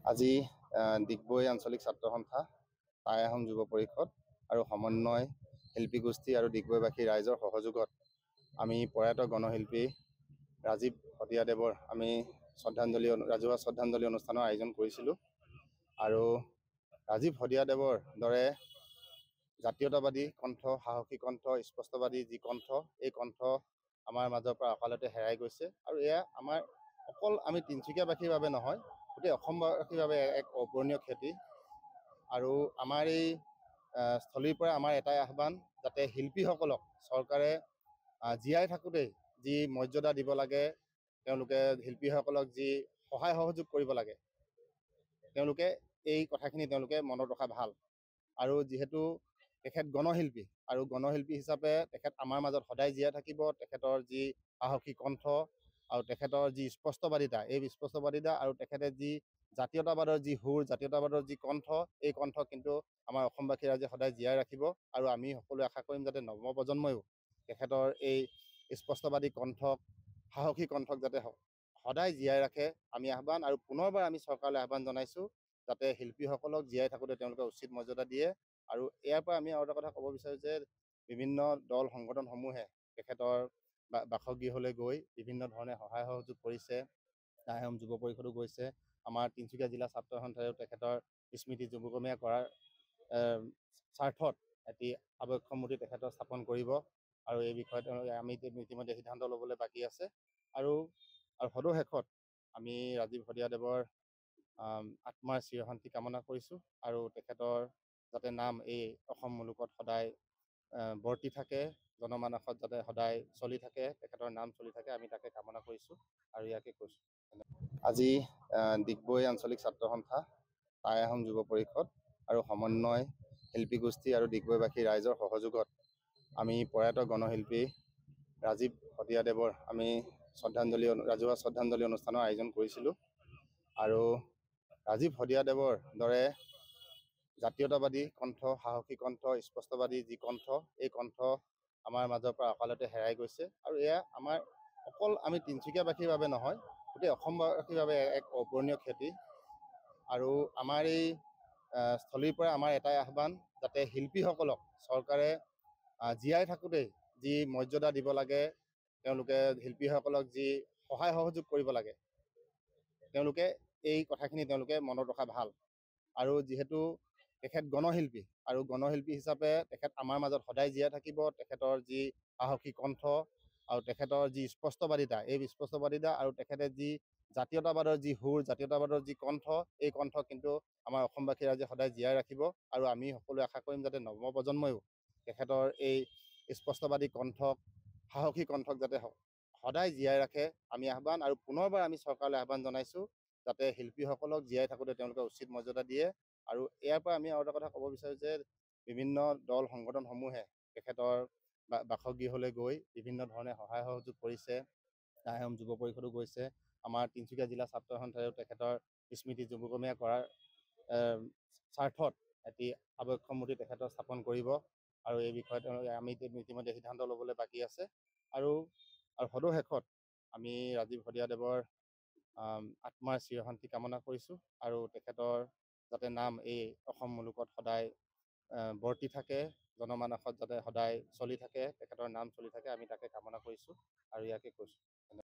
আজি ডিগবৈ আঞ্চলিক ছাত্ৰ সন্থা, টাই আহোম যুৱ পৰিষদ আৰু সমন্বয় শিল্পী গোষ্ঠী আৰু ডিগবৈবাসী ৰাইজৰ সহযোগত আমি প্ৰয়াত গণশিল্পী ৰাজীৱ ভটিয়াদেৱৰ আমি ৰাজহুৱা শ্ৰদ্ধাঞ্জলি অনুষ্ঠানৰ আয়োজন কৰিছিলোঁ। আৰু ৰাজীৱ ভটিয়াদেৱৰ দৰে জাতীয়তাবাদী কণ্ঠ, সাহসী কণ্ঠ, স্পষ্টবাদী যি কণ্ঠ, এই কণ্ঠ আমাৰ মাজৰ পৰা অকালতে হেৰাই গৈছে। আৰু এয়া আমাৰ অকল আমি তিনিচুকীয়াবাসীৰ বাবে নহয়, গোটেই অসমবাসীৰ বাবে এক অপূৰণীয় ক্ষতি। আৰু আমাৰ এই স্থলীৰ পৰা আমাৰ এটাই আহ্বান, যাতে শিল্পীসকলক চৰকাৰে জীয়াই থাকোঁতেই যি মৰ্যাদা দিব লাগে, তেওঁলোকে শিল্পীসকলক যি সহায় সহযোগ কৰিব লাগে, তেওঁলোকে এই কথাখিনি তেওঁলোকে মনত ৰখা ভাল। আৰু যিহেতু তেখেত গণশিল্পী, আৰু গণশিল্পী হিচাপে তেখেত আমাৰ মাজত সদায় জীয়াই থাকিব। তেখেতৰ যি সাহসী কণ্ঠ আৰু তেখেতৰ যি স্পষ্টবাদিতা, এই স্পষ্টবাদিতা আৰু তেখেতে যি জাতীয়তাবাদৰ যি সুৰ, জাতীয়তাবাদৰ যি কণ্ঠ, এই কণ্ঠ কিন্তু আমাৰ অসমবাসী ৰাইজে সদায় জীয়াই ৰাখিব। আৰু আমি সকলোৱে আশা কৰিম যাতে নৱপ্ৰজন্মইও তেখেতৰ এই স্পষ্টবাদী কণ্ঠক, সাহসী কণ্ঠক যাতে সদায় জীয়াই ৰাখে, আমি আহ্বান। আৰু পুনৰবাৰ আমি চৰকাৰলৈ আহ্বান জনাইছোঁ যাতে শিল্পীসকলক জীয়াই থাকোঁতে তেওঁলোকে উচিত মৰ্যাদা দিয়ে। আৰু ইয়াৰ পৰা আমি আৰু এটা কথা ক'ব বিচাৰোঁ যে বিভিন্ন দল সংগঠনসমূহে তেখেতৰ বাসগৃহলৈ গৈ বিভিন্ন ধৰণে সহায় সহযোগ কৰিছে। টাই আহোম যুৱ পৰিষদো গৈছে। আমাৰ তিনিচুকীয়া জিলা ছাত্ৰ সন্থাইও তেখেতৰ স্মৃতি যুৱগমীয়া কৰাৰ স্বাৰ্থত এটি আবক্ষ মূৰ্তি তেখেতৰ স্থাপন কৰিব। আৰু এই বিষয়ত আমি ইতিমধ্যে সিদ্ধান্ত ল'বলৈ বাকী আছে। আৰু সদশেষত আমি ৰাজীৱ ভটিয়াদেৱৰ আত্মাৰ চিৰশান্তি কামনা কৰিছোঁ। আৰু তেখেতৰ যাতে নাম এই অসম মুলুকত সদায় বৰ্তি থাকে, জনমানসত যাতে সদায় চলি থাকে, তেখেতৰ নাম চলি থাকে, আমি তাকে কামনা কৰিছোঁ আৰু ইয়াকে কৈছোঁ। আজি ডিগবৈ আঞ্চলিক ছাত্ৰ সন্থা, টাই আহোম যুৱ পৰিষদ আৰু সমন্বয় শিল্পী গোষ্ঠী আৰু ডিগবৈবাসী ৰাইজৰ সহযোগত আমি প্ৰয়াত গণশিল্পী ৰাজীৱ ভটিয়াদেৱৰ আমি ৰাজহুৱা শ্ৰদ্ধাঞ্জলি অনুষ্ঠানৰ আয়োজন কৰিছিলোঁ। আৰু ৰাজীৱ ভটিয়াদেৱৰ দৰে জাতীয়তাবাদী কণ্ঠ, সাহসী কণ্ঠ, স্পষ্টবাদী যি কণ্ঠ, এই কণ্ঠ আমাৰ মাজৰ পৰা অকালতে হেৰাই গৈছে। আৰু এয়া আমাৰ অকল আমি তিনিচুকীয়াবাসীৰ বাবে নহয়, গোটেই অসমবাসীৰ বাবে এক অপূৰণীয় ক্ষতি। আৰু আমাৰ এই স্থলীৰ পৰা আমাৰ এটাই আহ্বান, যাতে শিল্পীসকলক চৰকাৰে জীয়াই থাকোঁতেই যি মৰ্যাদা দিব লাগে, তেওঁলোকে শিল্পীসকলক যি সহায় সহযোগ কৰিব লাগে, তেওঁলোকে এই কথাখিনি তেওঁলোকে মনত ৰখা ভাল। আৰু যিহেতু তেখেত গণশিল্পী, আৰু গণশিল্পী হিচাপে তেখেত আমাৰ মাজত সদায় জীয়াই থাকিব। তেখেতৰ যি সাহসী কণ্ঠ আৰু তেখেতৰ যি স্পষ্টবাদিতা, এই স্পষ্টবাদিতা আৰু তেখেতে যি জাতীয়তাবাদৰ যি সুৰ, জাতীয়তাবাদৰ যি কণ্ঠ, এই কণ্ঠ কিন্তু আমাৰ অসমবাসী ৰাইজে সদায় জীয়াই ৰাখিব। আৰু আমি সকলোৱে আশা কৰিম যাতে নৱপ্ৰজন্মইও তেখেতৰ এই স্পষ্টবাদী কণ্ঠক, সাহসী কণ্ঠক যাতে সদায় জীয়াই ৰাখে, আমি আহ্বান। আৰু পুনৰবাৰ আমি চৰকাৰলৈ আহ্বান জনাইছোঁ যাতে শিল্পীসকলক জীয়াই থাকোঁতে তেওঁলোকে উচিত মৰ্যাদা দিয়ে। আৰু ইয়াৰ পৰা আমি আৰু এটা কথা ক'ব বিচাৰোঁ যে বিভিন্ন দল সংগঠনসমূহে তেখেতৰ বাসগৃহলৈ গৈ বিভিন্ন ধৰণে সহায় সহযোগ কৰিছে। টাই আহোম যুৱ পৰিষদো গৈছে। আমাৰ তিনিচুকীয়া জিলা ছাত্ৰ সন্থাইও তেখেতৰ স্মৃতি যুৱগমীয়া কৰাৰ স্বাৰ্থত এটি আবক্ষ মূৰ্তি তেখেতৰ স্থাপন কৰিব। আৰু এই বিষয়ত আমি ইতিমধ্যে সিদ্ধান্ত ল'বলৈ বাকী আছে। আৰু সদশেষত আমি ৰাজীৱ ভটিয়াদেৱৰ আত্মাৰ চিৰশান্তি কামনা কৰিছোঁ। আৰু তেখেতৰ যাতে নাম এই অসম মুলুকত সদায় বৰ্তি থাকে, জনমানসত যাতে সদায় চলি থাকে, তেখেতৰ নাম চলি থাকে, আমি তাকে কামনা কৰিছোঁ আৰু ইয়াকে কৈছোঁ।